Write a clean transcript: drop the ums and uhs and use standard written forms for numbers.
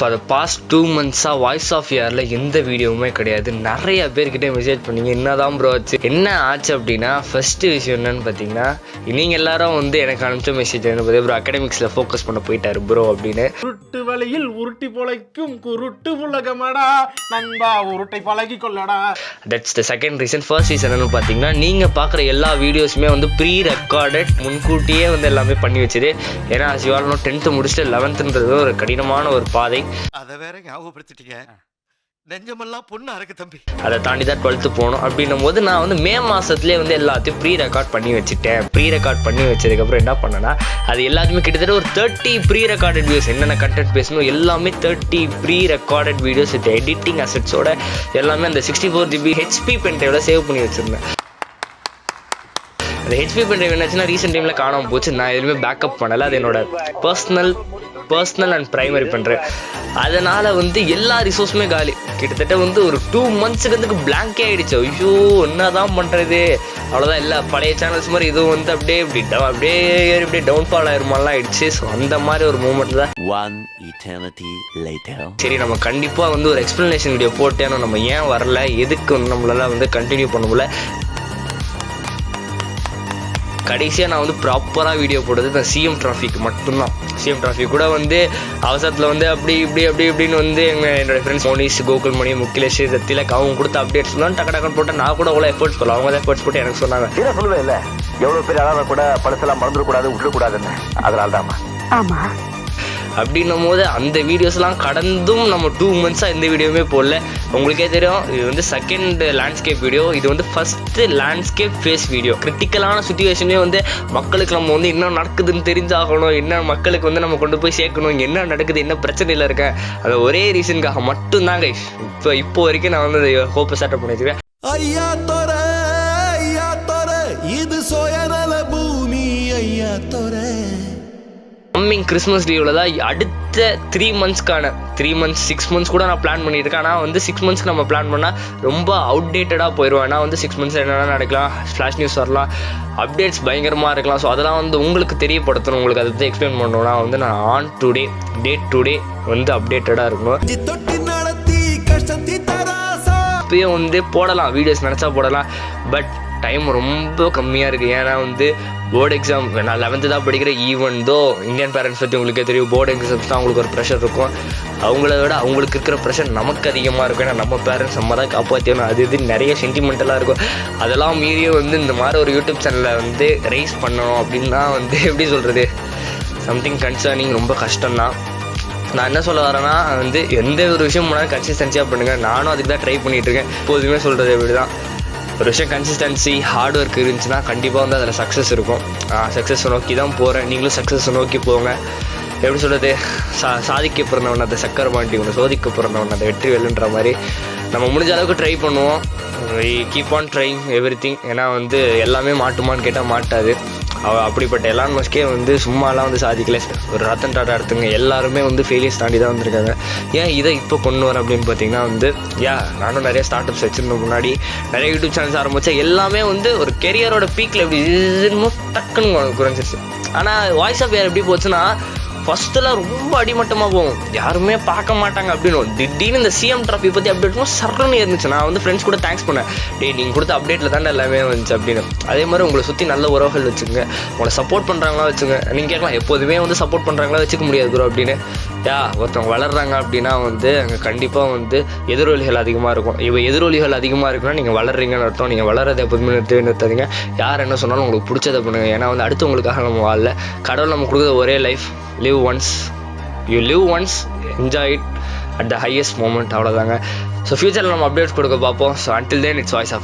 For the past 2 months-ஆக voice of ஏரில் எந்த வீடியோவுமே கிடையாது. நிறைய பேர்கிட்ட மெசேஜ் பண்ணிங்க என்னதான் ப்ரோ ஆச்சு என்ன ஆச்சு அப்படின்னா, ஃபஸ்ட்டு விஷயம் என்னன்னு பார்த்தீங்கன்னா, நீங்கள் எல்லாரும் எனக்கு அனுப்பிச்ச மெசேஜ் என்ன பார்த்து ப்ரோ அகாடமிக்ஸில் ஃபோக்கஸ் பண்ண போயிட்டாரு ப்ரோ அப்படின்னு. உருட்டு வலையில் உருட்டி பொழைக்கும் குருட்டு உலகமடா நண்பா உருட்டை பழகி கொள்ளடா. That's the second reason. First reason என்னன்னு பார்த்தீங்கன்னா, நீங்கள் பார்க்குற எல்லா வீடியோஸுமே ப்ரீ ரெக்கார்டட் முன்கூட்டியே எல்லாமே பண்ணி வச்சுது. ஏன்னா சிவாலும் 10th முடிச்சுட்டு 11th ஒரு கடினமான ஒரு பாதை. அதை வேற ஞாபகப்படுத்திட்டீங்க. நெஞ்சமெல்லாம் பொண்ணு அறக்கு தம்பி. அதை தாண்டி தான் 12th போகணும் அப்படின்னும் போது நான் மே மாதத்துலேயே எல்லாத்தையும் ப்ரீ ரெக்கார்ட் பண்ணி வச்சுட்டேன். ப்ரீ ரெக்கார்ட் பண்ணி வச்சதுக்கப்புறம் என்ன பண்ணேன்னா, அது எல்லாத்தையுமே கிட்டத்தட்ட ஒரு 30 ப்ரீ ரெக்கார்டட் வீடியோஸ் என்னென்ன கண்டென்ட் பேசணும் எல்லாமே 30 pre recorded videos with editing அசெட்ஸோட எல்லாமே அந்த 64 GB HP பென்ட்ரைவில் சேவ் பண்ணி வச்சுருந்தேன். அந்த HP பென்ட்ரைவ் என்னாச்சுன்னா ரீசெண்ட் டைமில் காணாமல் போச்சு. நான் எதுவுமே பேக்கப் பண்ணலை. அது என்னோட பர்சனல் அண்ட் ப்ரைமரி பண்ணுறேன். அதனால் எல்லா ரிசோர்ஸுமே காலி. கிட்டத்தட்ட ஒரு 2 months பிளாங்கே ஆகிடுச்சு. ஐயோ என்ன தான் பண்ணுறது, அவ்வளோதான். இல்லை பழைய சேனல்ஸ் மாதிரி இதுவும் அப்படியே டவுன்ஃபால் ஆயிருமாலாம் ஆயிடுச்சு. ஸோ அந்த மாதிரி ஒரு மூமெண்ட் தான். சரி, நம்ம கண்டிப்பாக ஒரு எக்ஸ்ப்ளனேஷன் வீடியோ போட்டேன்னு நம்ம ஏன் வரல, எதுக்கு நம்மளால கண்டினியூ பண்ண முடியல. கடைசியாக நான் ப்ராப்பராக வீடியோ போடுறது இந்த சிஎம் டிராஃபிக் மட்டும்தான். சிஎம் டிராஃபிக் கூட அவசரத்தில் அப்படி இப்படின்னு என்னோட ஃப்ரெண்ட்ஸ் மோனிஷ், கோகுல் மணி, முக்கிலேஷ், திலக் அவங்க கொடுத்த அப்டேட்ஸ் எல்லாம் டக்கு போட்டு நான் கூட அவ்வளோ எஃபர்ட்ஸ் போடலாம். அவங்க தான் எஃபர்ட்ஸ் போட்டு எனக்கு சொன்னாங்க. என்ன சொல்லுவேன் இல்லை, எவ்வளோ பெரிய அளவை கூட பழசெல்லாம் மறந்துடக்கூடாது, விட்டுக்கூடாதுன்னு. அதனால தான் ஆமாம் அப்படின்னும் போது அந்த வீடியோஸ்லாம் கடந்தும் நம்ம 2 months-ஆக எந்த வீடியோவுமே போடல. உங்களுக்கே தெரியும், இது செகண்ட் லேண்ட்ஸ்கேப் வீடியோ. இது ஃபஸ்ட்டு லேண்ட்ஸ்கேப் ஃபேஸ் வீடியோ. கிரிட்டிக்கலான சுச்சுவேஷனே மக்களுக்கு நம்ம என்ன நடக்குதுன்னு தெரிஞ்சாகணும், என்ன மக்களுக்கு நம்ம கொண்டு போய் சேர்க்கணும், இங்கே என்ன நடக்குது, என்ன பிரச்சனையில் இருக்கேன், அது ஒரே ரீசனுக்காக மட்டும்தாங்க இப்போ வரைக்கும் நான் ஹோப்பை ஸ்டார்ட் பண்ணி வச்சுருக்கேன். ஐயா தோர இது சோயநல பூமி ஐயா தோர. கம்மிங் கிறிஸ்மஸ் லீவில் தான் அடுத்த 3 months-க்கான 3 months 6 months கூட நான் பிளான் பண்ணிட்டு இருக்கேன். ஆனால் 6 months-க்கு நம்ம பிளான் பண்ணால் ரொம்ப அவுடேட்டடாக போயிடுவேன். ஏன்னா 6 months என்னென்ன நடக்கலாம், ஃப்ளாஷ் நியூஸ் வரலாம், அப்டேட்ஸ் பயங்கரமாக இருக்கலாம். ஸோ அதெல்லாம் உங்களுக்கு தெரியப்படுத்தணும், உங்களுக்கு அதை பற்றி எக்ஸ்பிளைன் பண்ணணும்னா நான் ஆன் டுடே டே அப்டேட்டடாக இருக்கணும். இப்போயே போடலாம், வீடியோஸ் நினச்சா போடலாம். பட் டைம் ரொம்ப கம்மியாக இருக்குது. ஏன்னா போர்டு எக்ஸாம் நான் 11th தான் படிக்கிறேன். ஈவன் தோ இந்தியன் பேரண்ட்ஸ் பற்றி உங்களுக்கே தெரியும், போர்டு எக்ஸாம்ஸ் தான் அவங்களுக்கு ஒரு ப்ரெஷர் இருக்கும். அவங்கள விட அவங்களுக்கு இருக்கிற ப்ரெஷர் நமக்கு அதிகமாக இருக்கும். ஏன்னா நம்ம பேரண்ட்ஸ் நம்ம தான் காப்பாற்றணும். அது நிறைய சென்டிமெண்டலாக இருக்கும். அதெல்லாம் மீறியும் இந்த மாதிரி ஒரு யூடியூப் சேனலில் ரைஸ் பண்ணணும் அப்படின்னா எப்படி சொல்கிறது, சம்திங் கன்சர்னிங், ரொம்ப கஷ்டம்தான். நான் என்ன சொல்ல வரேன்னா, எந்த ஒரு விஷயம் போனாலும் கன்சிஸ்டன்சியாக பண்ணுங்கள். நானும் அதுக்கு தான் ட்ரை பண்ணிகிட்ருக்கேன். எப்போதுமே சொல்கிறது இப்படி தான், ஒரு விஷயம் கன்சிஸ்டன்சி ஹார்ட் ஒர்க் இருந்துச்சுன்னா கண்டிப்பாக அதில் சக்ஸஸ் இருக்கும். சக்ஸஸ் நோக்கி தான் போகிறேன். நீங்களும் சக்ஸஸ் நோக்கி போங்க. எப்படி சொல்கிறது, சாதிக்க பிறந்தவன் அதை சக்கரை பாண்டி, ஒன்று சோதிக்க பிறந்தவன் அதை வெற்றி வெல்லுன்ற மாதிரி நம்ம முடிஞ்ச அளவுக்கு ட்ரை பண்ணுவோம். Keep on trying everything. ஏன்னா எல்லாமே மாட்டுமான்னு கேட்டால் மாட்டாது. அப்படிப்பட்ட எலான் மஸ்கே சும்மாலாம் சாதிக்கல. ஒரு ரத்தன் டாட்டா எடுத்துங்க, எல்லாருமே ஃபெயிலியர்ஸ் தாண்டி தான் வந்திருக்காங்க. ஏன் இதை இப்போ கொண்டு வரேன் அப்படின்னு பார்த்தீங்கன்னா நானும் நிறைய ஸ்டார்ட் அப்ஸ் வச்சுருந்தேன். முன்னாடி நிறைய யூடியூப் சேனல்ஸ் ஆரம்பித்தேன். எல்லாமே ஒரு கெரியரோட பீக்கில் எப்படி டக்குன்னு குறைஞ்சிருச்சு. ஆனால் வாய்ஸ் ஆஃப் ஏர் எப்படி போச்சுன்னா, ஃபஸ்ட்டெல்லாம் ரொம்ப அடிமட்டமாக போகும், யாருமே பார்க்க மாட்டாங்க அப்படின்னு. திடீர்னு இந்த சிஎம் டிராஃபி பற்றி அப்டேட் சர்ன்னு இருந்துச்சு. நான் ஃப்ரெண்ட்ஸ் கூட தேங்க்ஸ் பண்ணேன், நீங்கள் கொடுத்த அப்டேட்டில் தானே எல்லாமே வந்துச்சு அப்படின்னு. அதே மாதிரி உங்களை சுற்றி நல்ல உறவுகள் வச்சுங்க, உங்களை சப்போர்ட் பண்ணுறாங்களா வச்சுங்க. நீங்கள் கேட்கலாம், எப்போதுமே சப்போர்ட் பண்ணுறாங்களா வச்சுக்க முடியாது ப்ரோ அப்படின்னு. ஒருத்தவங்க வளர்றாங்க அப்படின்னா அங்கே கண்டிப்பாக எதிரொலிகள் அதிகமாக இருக்கும். இப்போ எதிரொலிகள் அதிகமாக இருக்குன்னா நீங்கள் வளர்றீங்கன்னு அர்த்தம். நீங்கள் வளர்றதை எப்போதுமே நிறுத்தாதீங்க. யார் என்ன சொன்னாலும் உங்களுக்கு பிடிச்சதை பண்ணுங்கள். ஏன்னா அடுத்தவங்களுக்காக நம்ம வாழல. கடவுள் நம்ம கொடுக்குற ஒரே life. live once, enjoy it at the highest moment. அவ்வளோதாங்க. ஸோ ஃபியூச்சரில் நம்ம அப்டேட்ஸ் கொடுக்க பார்ப்போம். So until then it's voice of